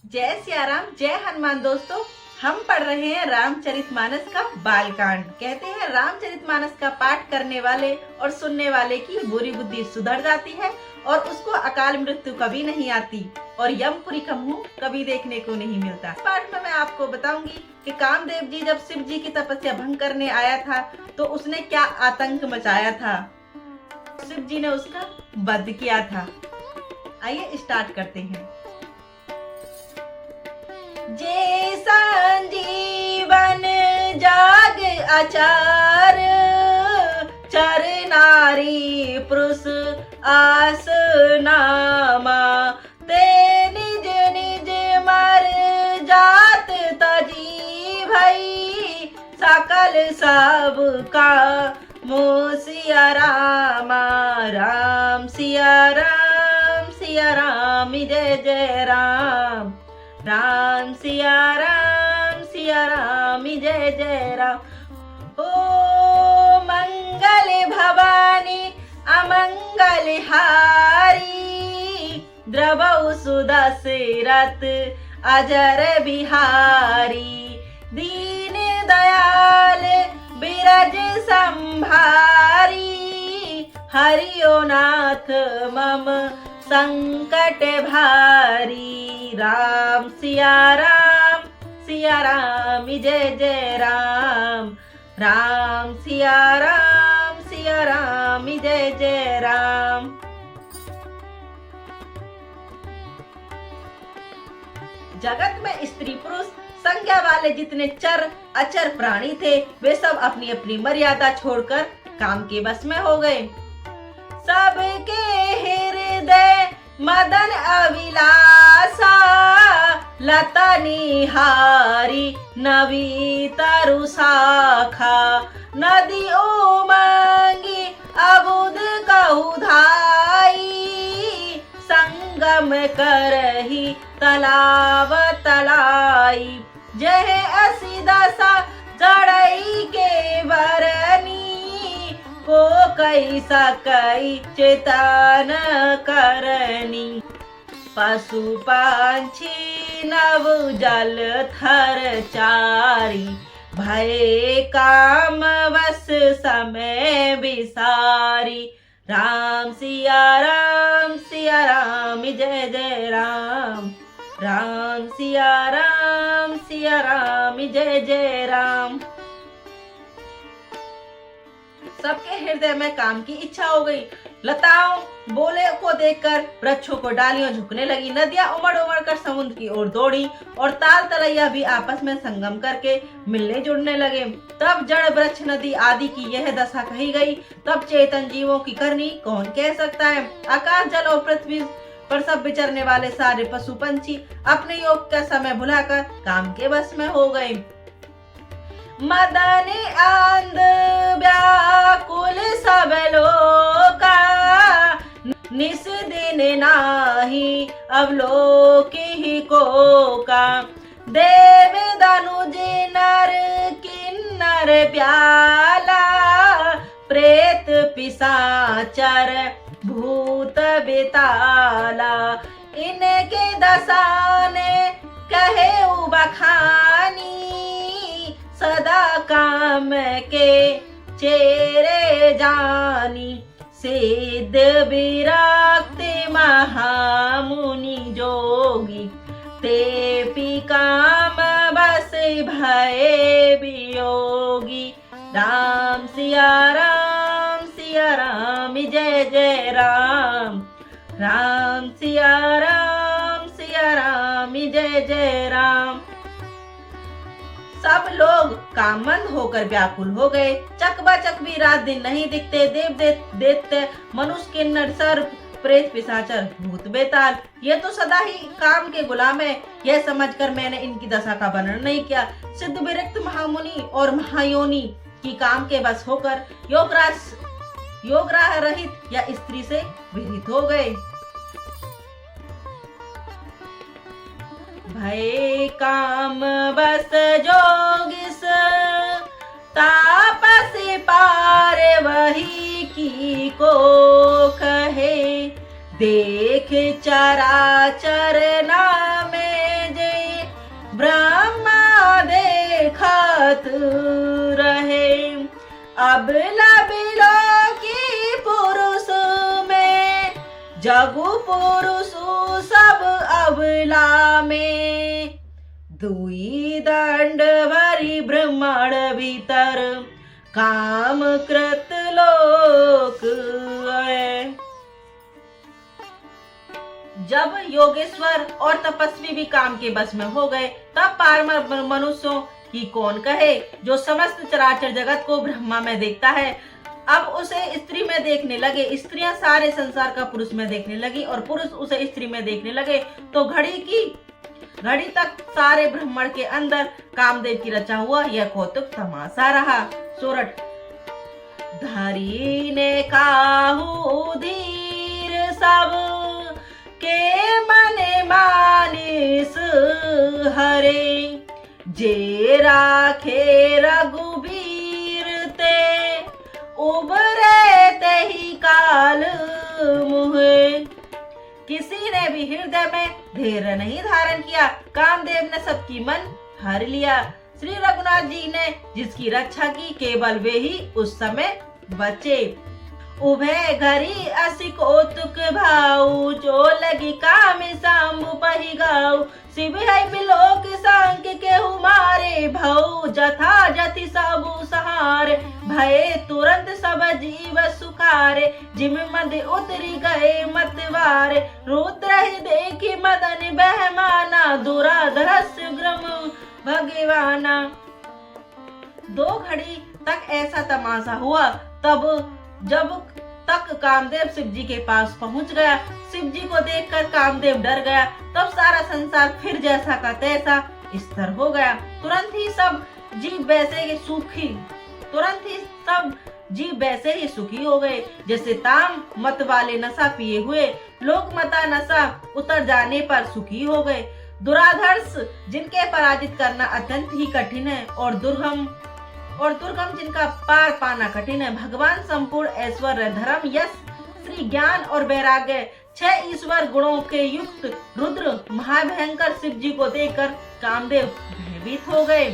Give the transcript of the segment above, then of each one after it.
जय सिया राम, जय हनुमान। दोस्तों, हम पढ़ रहे हैं रामचरितमानस का बालकांड। कहते हैं रामचरितमानस का पाठ करने वाले और सुनने वाले की बुरी बुद्धि सुधर जाती है और उसको अकाल मृत्यु कभी नहीं आती और यमपुरी का मुंह कभी देखने को नहीं मिलता। इस पाठ में मैं आपको बताऊंगी कि कामदेव जी जब शिव जी की तपस्या भंग करने आया था तो उसने क्या आतंक मचाया था। शिव जी ने उसका वध किया था। आइए स्टार्ट करते हैं। जे संजीवन जाग आचार, चर नारी पुरुष आस नामा, ते निज निज मर जात तजी भई, सकल सब का सिया रामा। राम सिया राम, सिया राम जय जय राम। राम सिया राम, सिया राम जय जय राम। ओ मंगल भवानी अमंगल हारी, द्रवौ सुदशरथ अजर बिहारी, दीन दयाल बिरज संभारी, हरिओ नाथ मम संकट भारी। राम सिया राम, सिया राम जय जय राम। राम सिया राम, सिया राम जय जय राम। जगत में स्त्री पुरुष संज्ञा वाले जितने चर अचर प्राणी थे वे सब अपनी अपनी मर्यादा छोड़कर काम के बस में हो गए। सबके हृदय मदन अभिलाषा, लता निहारी नवी तरु शाखा, नदी उमंगी अबुध कहु धाई, संगम करही तलाव तलाई, जय असी दशा जड़ई के बरनी, को कैसा कई चेतन करनी, पशु पंछी नव जल थर चारी, भय काम वस समय विसारी। राम सिया राम, सिया राम जय जय राम। राम सिया राम, सिया राम जय जय राम। सबके हृदय में काम की इच्छा हो गई। लताओं बोले को देखकर वृक्षों को डालियों झुकने लगी, नदियां उमड़ उमड़ कर समुद्र की ओर दौड़ी और ताल तलैया भी आपस में संगम करके मिलने जुड़ने लगे। तब जड़ वृक्ष नदी आदि की यह दशा कही गई, तब चेतन जीवों की करनी कौन कह सकता है। आकाश जल और पृथ्वी पर सब विचरने वाले सारे पशु पंछी अपने योग का समय भुलाकर काम के बस में हो गए। मदन आंध व्याकुल सब लोका, निस दिन नाही अवलोकि को का, देव दनुज नर किन्नर प्याला, प्रेत पिशाचर भूत बेताला, इनके दशाने कहे बखानी, सदा काम के चेरे जानी, सिद्ध विरक्त महामुनि जोगी, ते पी काम बस भय वियोगी। राम सिया राम, सिया राम जय जय राम। राम सिया राम, सिया राम जय जय राम। सब लोग कामंद होकर व्याकुल हो गए। चकबाचक भी रात दिन नहीं दिखते। देव दैत्य मनुष्य किन्नर सर्प प्रेत पिशाचर भूत बेताल ये तो सदा ही काम के गुलाम है। यह समझकर मैंने इनकी दशा का वर्णन नहीं किया। सिद्ध विरक्त महामुनि और महायोनि की काम के बस होकर योगराह रहित या स्त्री से विहित हो गए। भय काम बस जोगिस तापस पार वही की को कहे, देख चराचर नामे गावत रहे। अबला बिलो की पुरुष में जगु पुरुष सब अबला में। दुई दंड भरी ब्रह्मांड भीतर काम कृत लोक है। जब योगेश्वर और तपस्वी भी काम के बस में हो गए तब पामर मनुष्यों की कौन कहे, जो समस्त चराचर जगत को ब्रह्मा में देखता है, अब उसे स्त्री में देखने लगे। स्त्रियां सारे संसार का पुरुष में देखने लगी और पुरुष उसे स्त्री में देखने लगे, तो घड़ी तक सारे ब्रह्मांड के अंदर कामदेव की रचा हुआ यह कौतुक तमाशा रहा। सोरठ। धरी ने काहू धीर सब के मने मानिस हरे। जे राखे रघुबीर ते उबरे ते ही काल मुहे। किसी ने भी हृदय में धैर्य नहीं धारण किया, कामदेव ने सबकी मन हर लिया। श्री रघुनाथ जी ने जिसकी रक्षा की, केवल वे ही उस समय बचे। उभे घरी असि कौतुक भाऊ, जो लगी काम सांबु पही गाऊ। शिव है बिलोक सांक के हुमारे, भऊ जथा जति सबु सहारे। भये तुरंत सब जीव सुखारे, जिम मद उतरी गए मतवारे। रुद्र ही देखी मदन बहमाना, दुराधरस ग्रम भगवाना। 2 घड़ी तक ऐसा तमाशा हुआ, जब तक कामदेव शिव जी के पास पहुंच गया। शिव जी को देखकर कामदेव डर गया। तब सारा संसार फिर जैसा का तैसा स्थिर हो गया। तुरंत ही सब जीव वैसे ही सुखी हो गए, जैसे ताम मत वाले नशा पिए हुए लोग मता नशा उतर जाने पर सुखी हो गए। दुराधर्ष जिनके पराजित करना अत्यंत ही कठिन है और दुर्गम जिनका पार पाना कठिन है। भगवान संपूर्ण ऐश्वर्य, धर्म, यश, श्री, ज्ञान और वैराग्य 6 ईश्वर गुणों के युक्त रुद्र महाभयंकर शिव जी को देखकर कामदेव भयभीत हो गए।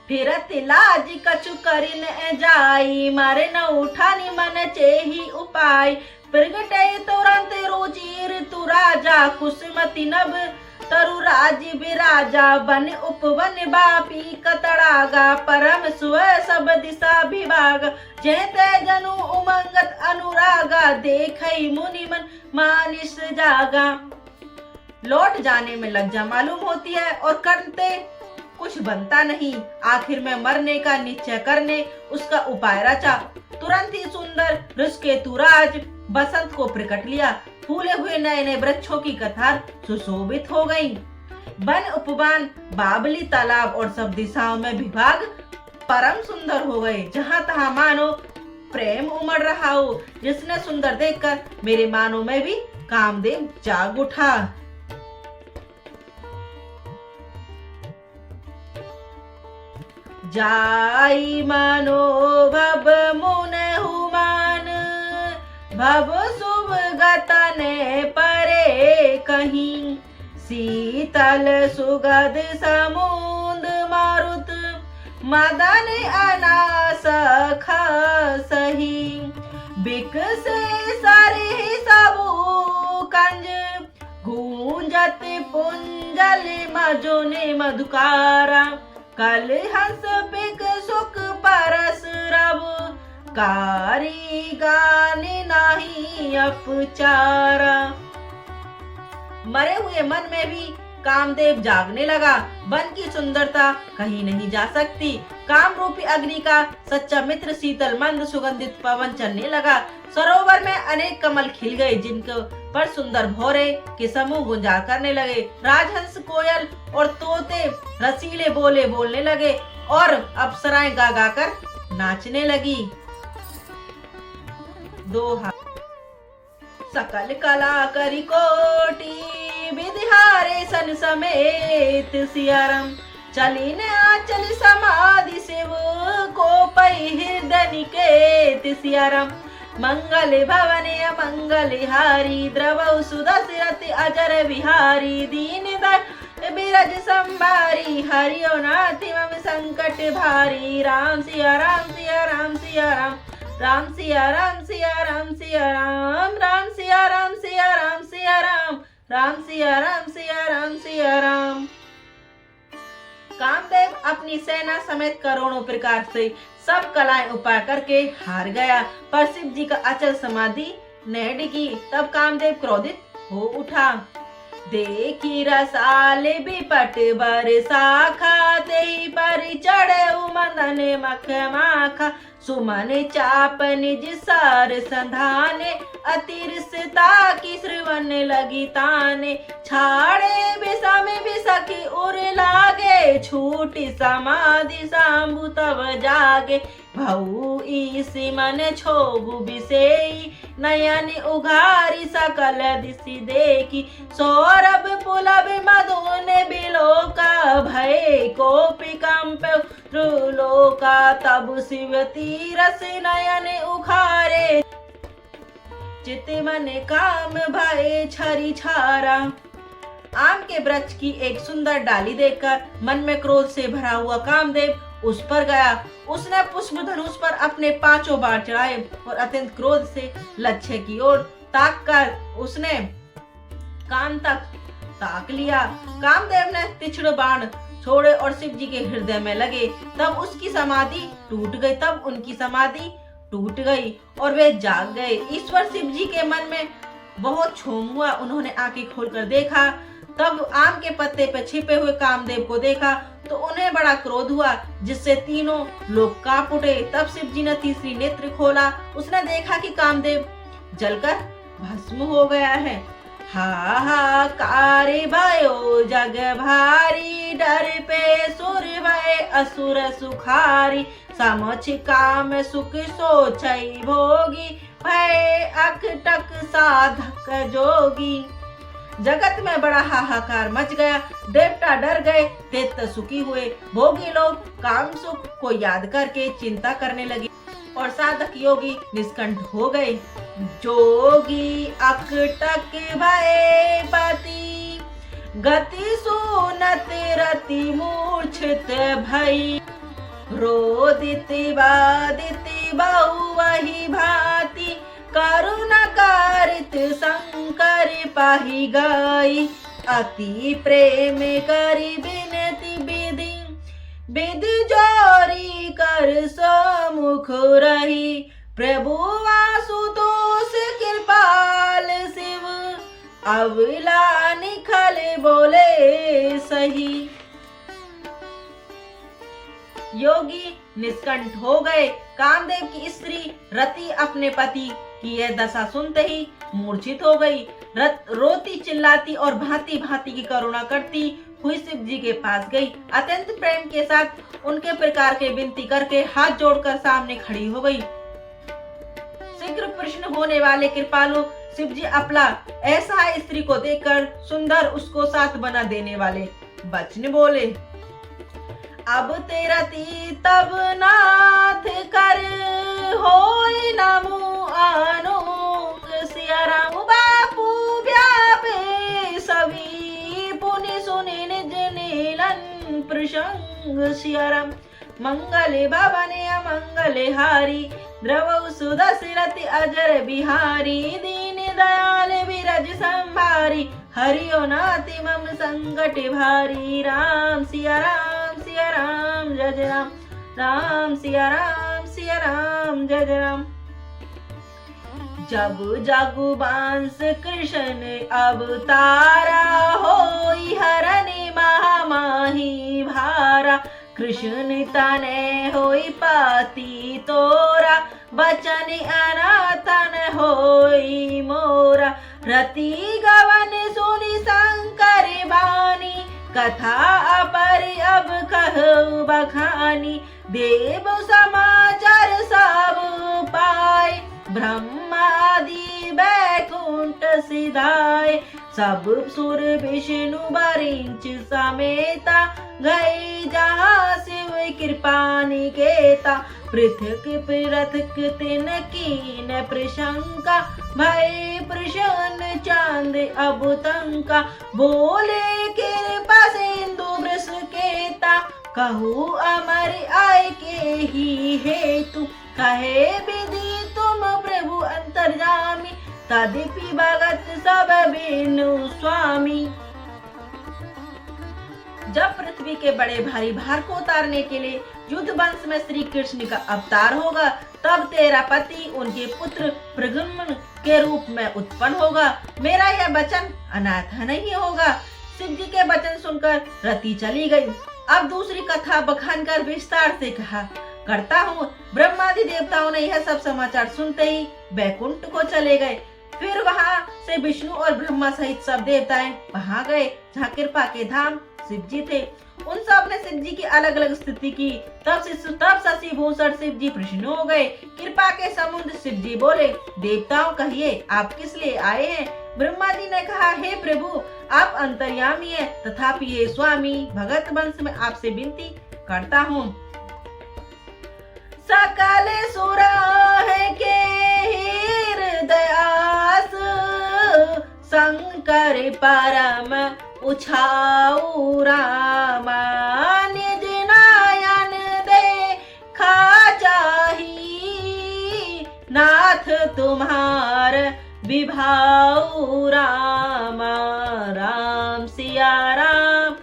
फिरत लाज कछु करिन जाई, मारे न उठानी मन चेही उपाय। प्रगटे तुरंत रुचिर तु राजा, कुसुमति नभ तरु राज बिराजा। बन उपवन बापी कतड़ागा, परम सुव सब दिशा विभाग। जैते जनु उमंगत अनुरागा, देखई मुनि मन मानिस जागा। लौट जाने में लज्जा मालूम होती है और करते कुछ बनता नहीं। आखिर में मरने का निश्चय करने उसका उपाय रचा। तुरंत ही सुंदर ऋषिकेतुराज बसंत को प्रकट लिया। फूले हुए नए नए वृक्षों की कतार सुशोभित हो गई। वन उपवन बाबली तालाब और सब दिशाओं में विभाग परम सुंदर हो गए। जहाँ तहाँ मानो प्रेम उमड़ रहा हो। जिसने सुंदर देखकर मेरे मानो में भी कामदेव जाग उठा। जाई मानो भव मुन हुमान, भव शुभ गतने परे कहीं। शीतल सुगध समुंद मारुत, मदन अनास सही। बिकसे सारे सबु कंज, गूंजत पुंजल मजोने मधुकारा। कल हंस बिक सुख परस रब, कारी गाने नाही अपचारा। मरे हुए मन में भी कामदेव जागने लगा। वन की सुंदरता कहीं नहीं जा सकती। काम रूपी अग्नि का सच्चा मित्र शीतल मंद सुगंधित पवन चलने लगा। सरोवर में अनेक कमल खिल गए, जिनको पर सुंदर भौरे के समूह गुंजार करने लगे। राजहंस, कोयल और तोते रसीले बोले बोलने लगे और अप्सराएं गा गा कर नाचने लगी। दोहा। सकल कला करी कोटि, विधिहारे सन समेत सियारम। चली ने आंचल समाधि शिव, को पई हृदय निकेत सियारम। मंगल भवन मंगल हारी, द्रवौ सुदशरथ अजर विहारी। दीन बिरज संभारी, हरियो नाथ मम संकट भारी। राम सिया राम सिया राम सिया राम, राम सिया राम सिया राम सिया राम, राम सिया राम सिया राम सिया राम, राम सिया राम सिया राम सिया राम। कामदेव अपनी सेना समेत करोड़ों प्रकार से सब कलाएं उपाय करके हार गया, पर शिव जी का अचल समाधि न डिगी। तब कामदेव क्रोधित हो उठा। देखी रसाल बिपट बरसा, खाते ही पर चढ़े मदन मख माखा। सुमन चाप निज सार संधाने, अतिरसता की श्रवण लगी ताने। छाड़े विषम विषखी उर लागे, छूटी समाधि सांबु तब जागे। भऊ ईसी मन छोगु बिसेई, नयन उघारी सकल दिशि देखी। सौरभ पुलब मधुन बिलोका, भय कोपि कंप त्रिलोका। तब शिव तीरस नयन उखारे, चित मन काम भय छरी छारा। आम के वृक्ष की एक सुंदर डाली देखकर मन में क्रोध से भरा हुआ कामदेव उस पर गया। उसने पुष्प धनुष पर अपने 5 बाण चढ़ाए और अत्यंत क्रोध से लक्ष्य की ओर ताक कर उसने कान तक ताक लिया। कामदेव ने तीक्ष्ण बाण छोड़े और शिव जी के हृदय में लगे। तब उसकी समाधि टूट गई, तब उनकी समाधि टूट गई और वे जाग गए। ईश्वर शिव जी के मन में बहुत क्षोभ हुआ। उन्होंने आंखें खोलकर देखा, तब आम के पत्ते पर छिपे हुए कामदेव को देखा तो उन्हें बड़ा क्रोध हुआ, जिससे तीनों लोग कांप उठे। तब शिव जी ने तीसरी नेत्र खोला। उसने देखा कि कामदेव जलकर भस्म हो गया है। हाहाकार भयो जग भारी, डर पे सुर भय असुर सुखारी। समझ काम सुख सोचई भोगी, भय अकटक साधक जोगी। जगत में बड़ा हाहाकार मच गया। देवता डर गए, दैत्य सुखी हुए। भोगी लोग काम सुख को याद करके चिंता करने लगे और साधक योगी निष्कंठ हो गए। जोगी अकटक भय पति, गति सुनत रति मूर्छित भई। रोदित बादित बहु वही भांति, करुणा कारित शंकर पाही गई। अति प्रेम करी बिनती विधि, विधि जोरी कर सम्मुख रही। प्रभु वासुतोष कृपाल शिव, अवला निखल बोले सही। योगी निष्कंठ हो गए। कामदेव की स्त्री रति अपने पति की यह दशा सुनते ही मूर्छित हो गई। रोती चिल्लाती और भांति भांति की करुणा करती हुई शिव जी के पास गई। अत्यंत प्रेम के साथ उनके प्रकार के विनती करके हाथ जोड़कर सामने खड़ी हो गई। शीघ्र प्रश्न होने वाले कृपालु शिव जी अपना ऐसा स्त्री को देखकर सुंदर उसको साथ बना देने वाले वचन बोले। अब तेरा ती तब नाथ कर, होई नमो आनोक। सिया राम बापू व्यापे सभी, पुनि सुनि निज नीलन प्रसंग। सिया राम मंगले भवने अमंगले हारी, द्रव सुदशरथ अजर बिहारी। दीन दयाल बिरज संभारी, हरियो नाथ मम संकट भारी। राम सिया राम सिया राम जय जय राम, राम सिया राम सिया राम जय जय राम। जब जागु बांस कृष्ण अवतारा, होई हरनि महामाही भारा। कृष्ण तने होई पाती तोरा, बचन अनाथन होई मोरा। रति गवन सुनि शंकर बानी, कथा अपर अब कहु बखानी। देव समाचार सब पाए, ब्रह्मादि बैकुंठ सिधाए। सब सुर विष्णु बरिंच समेता, गई जहाँ शिव कृपा निकेता। पृथक पृथक तिन कीन प्रशंका, भय प्रसन्न चांद अब तंका। बोले कृपा सिंधु कहू अमर आय के ही हेतु, कहे विधि तुम प्रभु अंतर्यामी, तदिपि भगत सब बिनु स्वामी। जब पृथ्वी के बड़े भारी भार को उतारने के लिए युद्ध वंश में श्री कृष्ण का अवतार होगा, तब तेरा पति उनके पुत्र प्रद्युम्न के रूप में उत्पन्न होगा। मेरा यह वचन अनाथ नहीं होगा। शिव जी के वचन सुनकर रति चली गई। अब दूसरी कथा बखान कर विस्तार से कहा करता हूँ। ब्रह्मादि देवताओं ने यह सब समाचार सुनते ही बैकुंठ को चले गए। फिर वहाँ से विष्णु और ब्रह्मा सहित सब देवताएं वहाँ गए जहाँ कृपा के धाम शिव जी थे। उन सब ने शिव जी की अलग अलग स्थिति की। तब शशि भूषण शिव जी प्रसन्न हो गए। कृपा के समुद्र शिव जी बोले, देवताओं कहिए आप किस लिए आए हैं? ब्रह्मा जी ने कहा, हे प्रभु आप अंतर्यामी हैं, तथापि हे स्वामी भगत वंश में आपसे विनती करता हूँ। सकल सुर के हृदयास, शंकर परम उछाऊ रामा, निज नयन देखा चाही, नाथ तुम्हार विभाऊ रामा। राम सिया राम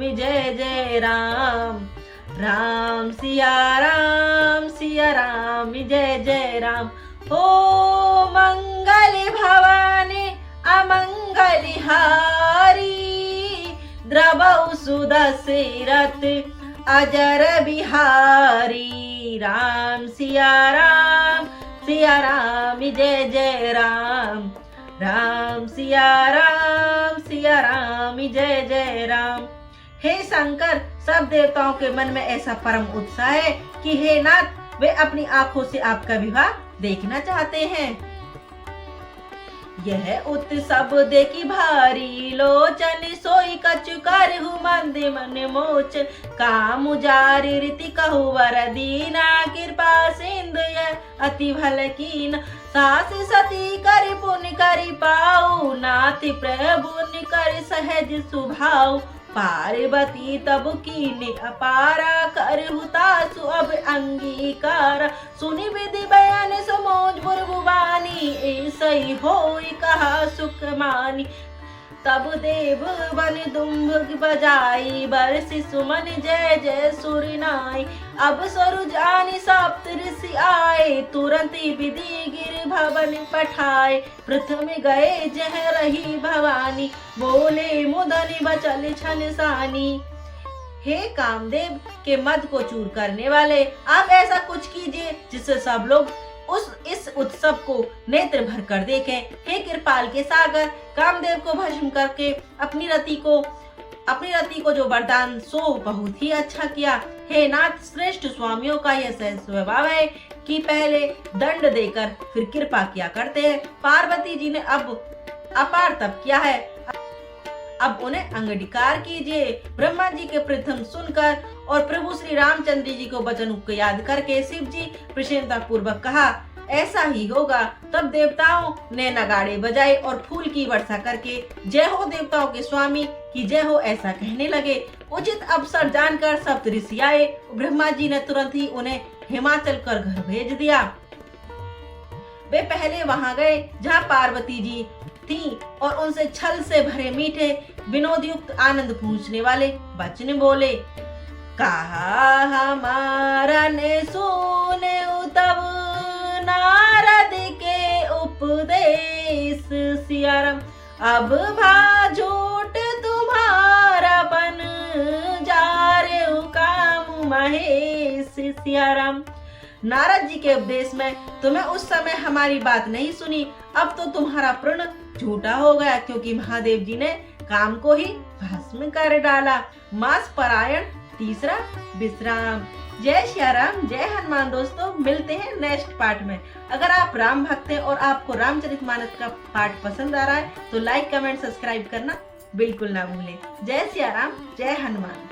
जय जय राम, राम सिया राम जय जय राम। ओ मंगल भवानी अमंगल हारी, द्रवौ सुदशरथ अजर बिहारी। राम सिया राम जय जय राम, राम सिया राम जय जय राम। हे शंकर, सब देवताओं के मन में ऐसा परम उत्साह है कि हे नाथ वे अपनी आंखों से आपका विवाह देखना चाहते हैं। यह उत्सव देखी भारी लोचन, सोई कछु करहु मंद मन मोचन। काम जारी रीति कहु वर दीना, कृपा सिंधु यह अति भल कीन। सास सती करि पुण्य करि पाऊ, नाथ प्रभु कर सहज सुभाऊ। पार्वती तब कीने अपारा, करहु तासु अब अंगीकार। सुनि विधि बयान समोज बुरबुवानी, ऐसई होई कहा सुख मानी। तब देव बन दुम्भ बजाई, बरसि सुमन जय जय सुरनाई। अब सरु जानी सप्त ऋषि आए, तुरंत विधि गिर भवन पठाए। प्रथम गए जह रही भवानी, बोले मुदनि बचल छल सानी। हे कामदेव के मद को चूर करने वाले, आप ऐसा कुछ कीजिए जिससे सब लोग इस उत्सव को नेत्र भर कर देखें। हे कृपाल के सागर, कामदेव को भस्म करके अपनी रति को जो वरदान सो बहुत ही अच्छा किया। हे नाथ, श्रेष्ठ स्वामियों का यह स्वभाव है कि पहले दंड देकर फिर कृपा किया करते हैं। पार्वती जी ने अब अपार तप किया है, अब उन्हें अंगीकार कीजिए। ब्रह्मा जी के प्रथम सुनकर और प्रभु श्री रामचंद्र जी को वचन को याद करके शिव जी प्रसन्नता पूर्वक कहा, ऐसा ही होगा। तब देवताओं ने नगाड़े बजाए और फूल की वर्षा करके जय हो देवताओं के स्वामी की जय हो ऐसा कहने लगे। उचित अवसर जानकर सप्त ऋषि आए। ब्रह्मा जी ने तुरंत ही उन्हें हिमाचल कर घर भेज दिया। वे पहले वहां गए जहाँ पार्वती जी थी और उनसे छल से भरे मीठे विनोद युक्त आनंद पूछने वाले वचन बोले। कहा हमारा ने सुने तब नारद के उपदेश, सियाराम अब भाजूट तुम्हारा बन जा रे काम महेश। सियाराम, नारद जी के उपदेश में तुम्हें उस समय हमारी बात नहीं सुनी, अब तो तुम्हारा प्रण झूठा हो गया, क्योंकि महादेव जी ने काम को ही भस्म कर डाला। मास परायण, तीसरा विश्राम। जय श्री राम, जय हनुमान। दोस्तों, मिलते हैं नेक्स्ट पार्ट में। अगर आप राम भक्त हैं और आपको रामचरितमानस का पाठ पसंद आ रहा है तो लाइक, कमेंट, सब्सक्राइब करना बिल्कुल ना भूलें। जय श्री राम, जय हनुमान।